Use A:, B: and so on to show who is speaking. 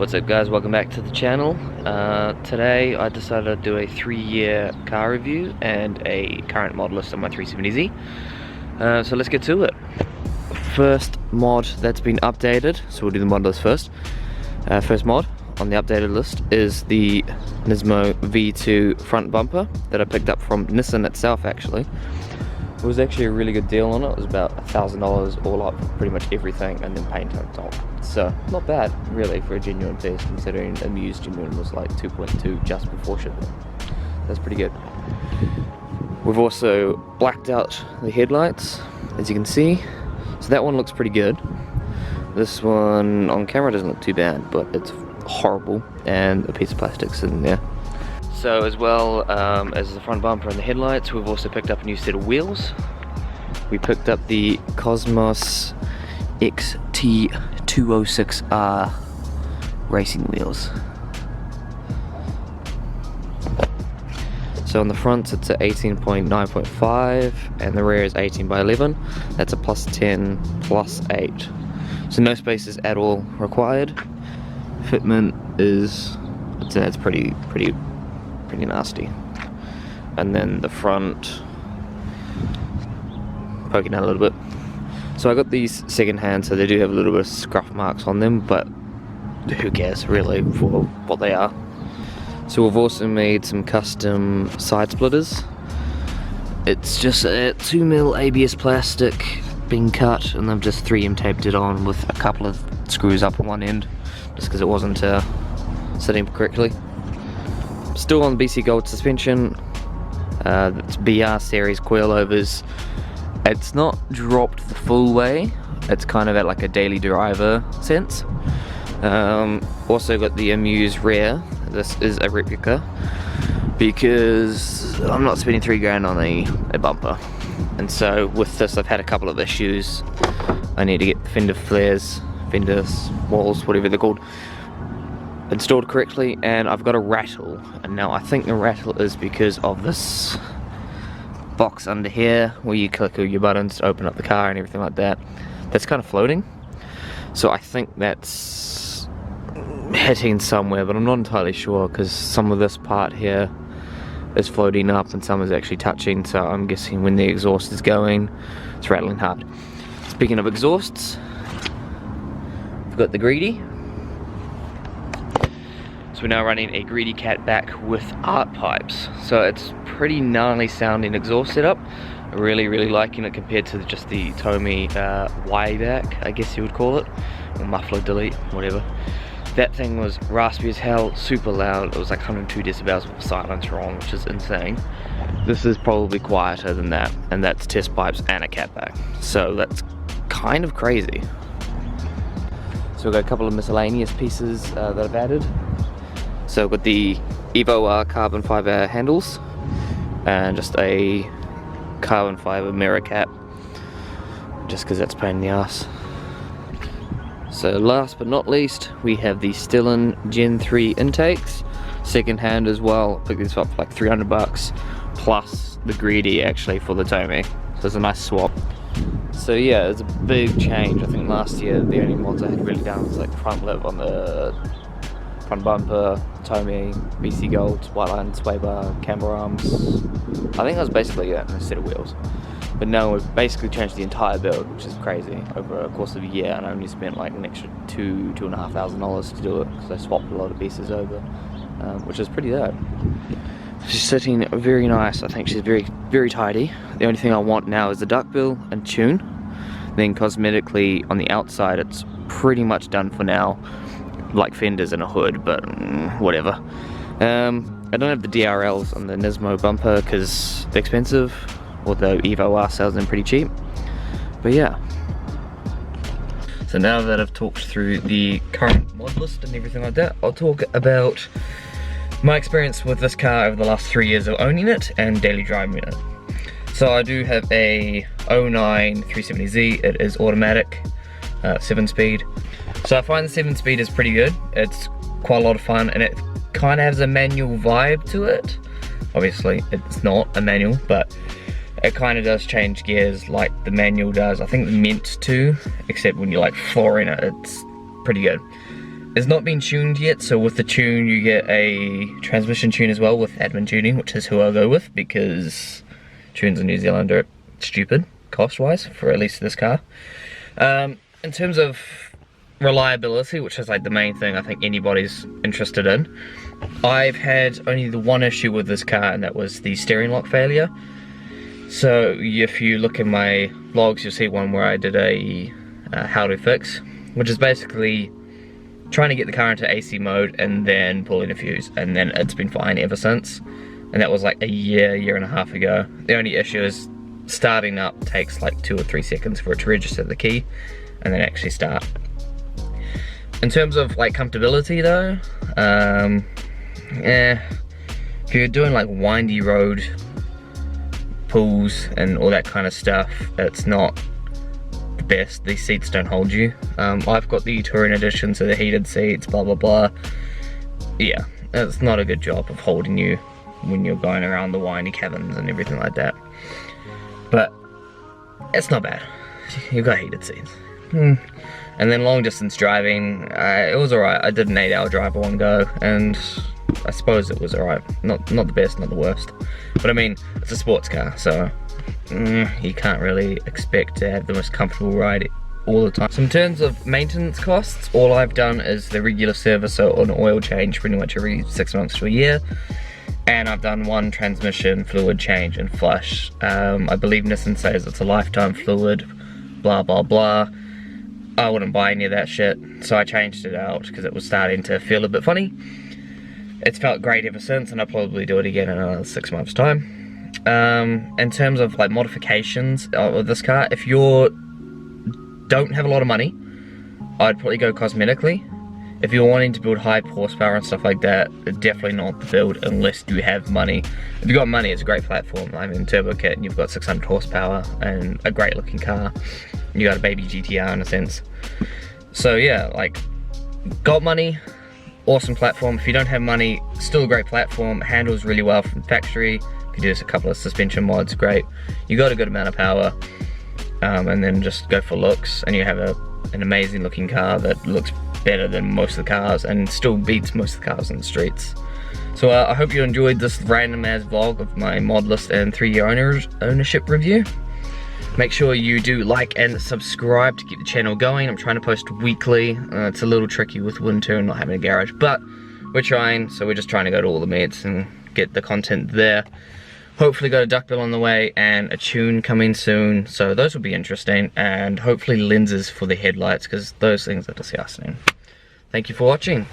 A: What's up guys, welcome back to the channel. Today I decided to do a 3-year car review and a current mod list on my 370Z. So let's get to it. First mod that's been updated, so we'll do the mod list first. First mod on the updated list is the Nismo V2 front bumper that I picked up from Nissan itself actually. It was actually a really good deal on it. It was about $1,000 all up for pretty much everything and then paint on top. So not bad really for a genuine piece, considering a used genuine was like 2.2 just before shipping. That's pretty good. We've also blacked out the headlights, as you can see. So that one looks pretty good. This one on camera doesn't look too bad, but it's horrible and a piece of plastic's in there. So as well as the front bumper and the headlights, we've also picked up a new set of wheels. We picked up the Cosmos XT206R racing wheels. So on the front it's at 18.9.5 and the rear is 18/11. That's a +10, +8. So no spaces at all required. Fitment is, I'd say it's pretty nasty. And then the front poking out a little bit. So I got these second hand, so they do have a little bit of scruff marks on them, but who cares really for what they are. So we've also made some custom side splitters. It's just a 2mm ABS plastic being cut, and I've just 3M taped it on with a couple of screws up on one end, just because it wasn't sitting correctly. Still on BC Gold suspension. It's BR series coilovers. It's not dropped the full way. It's kind of at like a daily driver sense. Also got the Amuse rear. This is a replica because I'm not spending $3 on a bumper. And so with this I've had a couple of issues. I need to get fender flares, fenders, walls, whatever they're called, installed correctly, and I've got a rattle, and now I think the rattle is because of this box under here where you click all your buttons to open up the car and everything like that. That's kind of floating, so I think that's hitting somewhere, but I'm not entirely sure because some of this part here is floating up and some is actually touching, so I'm guessing when the exhaust is going it's rattling hard. Speaking of exhausts, we've got the Greedy. So we're now running a Greedy Cat back with art pipes. So it's pretty gnarly sounding exhaust setup. Really liking it compared to just the Tomy Y-back, I guess you would call it. Or muffler delete, whatever. That thing was raspy as hell, super loud. It was like 102 decibels with silence wrong, which is insane. This is probably quieter than that, and that's test pipes and a cat back. So that's kind of crazy. So we've got a couple of miscellaneous pieces that I've added. So I've got the Evo R carbon fiber handles and just a carbon fiber mirror cap, just because that's a pain in the ass. So last but not least, we have the Stellan Gen 3 intakes, second hand as well. Picked this up for like $300 plus the Greedy actually for the Tomy. So it's a nice swap. So yeah, it's a big change. I think last year the only mods I had really done was like the front lip on the front bumper, Tomy, BC Gold, white line, sway bar, camber arms. I think that was basically it, and a set of wheels. But now we've basically changed the entire build, which is crazy, over a course of a year, and I only spent like an extra $2,500 to do it, because I swapped a lot of pieces over, which is pretty dope. She's sitting very nice. I think she's very tidy. The only thing I want now is the duckbill and tune. Then cosmetically on the outside it's pretty much done for now. Like fenders and a hood, but whatever. I don't have the DRLs on the Nismo bumper because they're expensive, although Evo R sells them pretty cheap. But yeah. So now that I've talked through the current mod list and everything like that, I'll talk about my experience with this car over the last 3 years of owning it and daily driving it. So I do have a 09 370Z. It is automatic, 7-speed. So I find the 7-speed is pretty good. It's quite a lot of fun, and it kind of has a manual vibe to it. Obviously it's not a manual, but it kind of does change gears like the manual does. I think it's meant to, except when you're like flooring it, it's pretty good. It's not been tuned yet, so with the tune you get a transmission tune as well with admin tuning, which is who I'll go with because tunes in New Zealand are stupid cost-wise for at least this car. In terms of reliability, which is like the main thing I think anybody's interested in, I've had only the one issue with this car, and that was the steering lock failure. So if you look in my logs, you'll see one where I did a how to fix, which is basically trying to get the car into AC mode and then pulling a fuse, and then it's been fine ever since. And that was like a year and a half ago. The only issue is starting up takes like 2 or 3 seconds for it to register the key and then actually start. In terms of like comfortability though, if you're doing like windy road pulls and all that kind of stuff, it's not the best. These seats don't hold you. I've got the Touring Edition, so the heated seats, blah blah blah. Yeah, it's not a good job of holding you when you're going around the windy cabins and everything like that. But it's not bad. You've got heated seats. And then long distance driving, it was alright. I did an 8-hour drive at one go, and I suppose it was alright. Not the best, not the worst. But I mean, it's a sports car, so you can't really expect to have the most comfortable ride all the time. So in terms of maintenance costs, all I've done is the regular service, so an oil change pretty much every 6 months to a year. And I've done one transmission fluid change and flush. I believe Nissan says it's a lifetime fluid, blah blah blah. I wouldn't buy any of that shit, so I changed it out because it was starting to feel a bit funny. It's felt great ever since, and I'll probably do it again in another 6 months time. In terms of like modifications of this car, if you don't have a lot of money, I'd probably go cosmetically. If you're wanting to build high horsepower and stuff like that, it's definitely not the build unless you have money. If you've got money, it's a great platform. I mean, turbo kit, and you've got 600 horsepower and a great looking car. You got a baby GTR in a sense. So yeah, like, got money, awesome platform. If you don't have money, still a great platform. Handles really well from factory. You can do just a couple of suspension mods, great. You got a good amount of power, and then just go for looks, and you have an amazing looking car that looks better than most of the cars and still beats most of the cars on the streets. So I hope you enjoyed this random ass vlog of my mod list and 3-year ownership review. Make sure you do like and subscribe to keep the channel going. I'm trying to post weekly. It's a little tricky with winter and not having a garage, but we're trying. So we're just trying to go to all the meets and get the content there. Hopefully got a duckbill on the way and a tune coming soon, so those will be interesting, and hopefully lenses for the headlights, because those things are disgusting. Thank you for watching.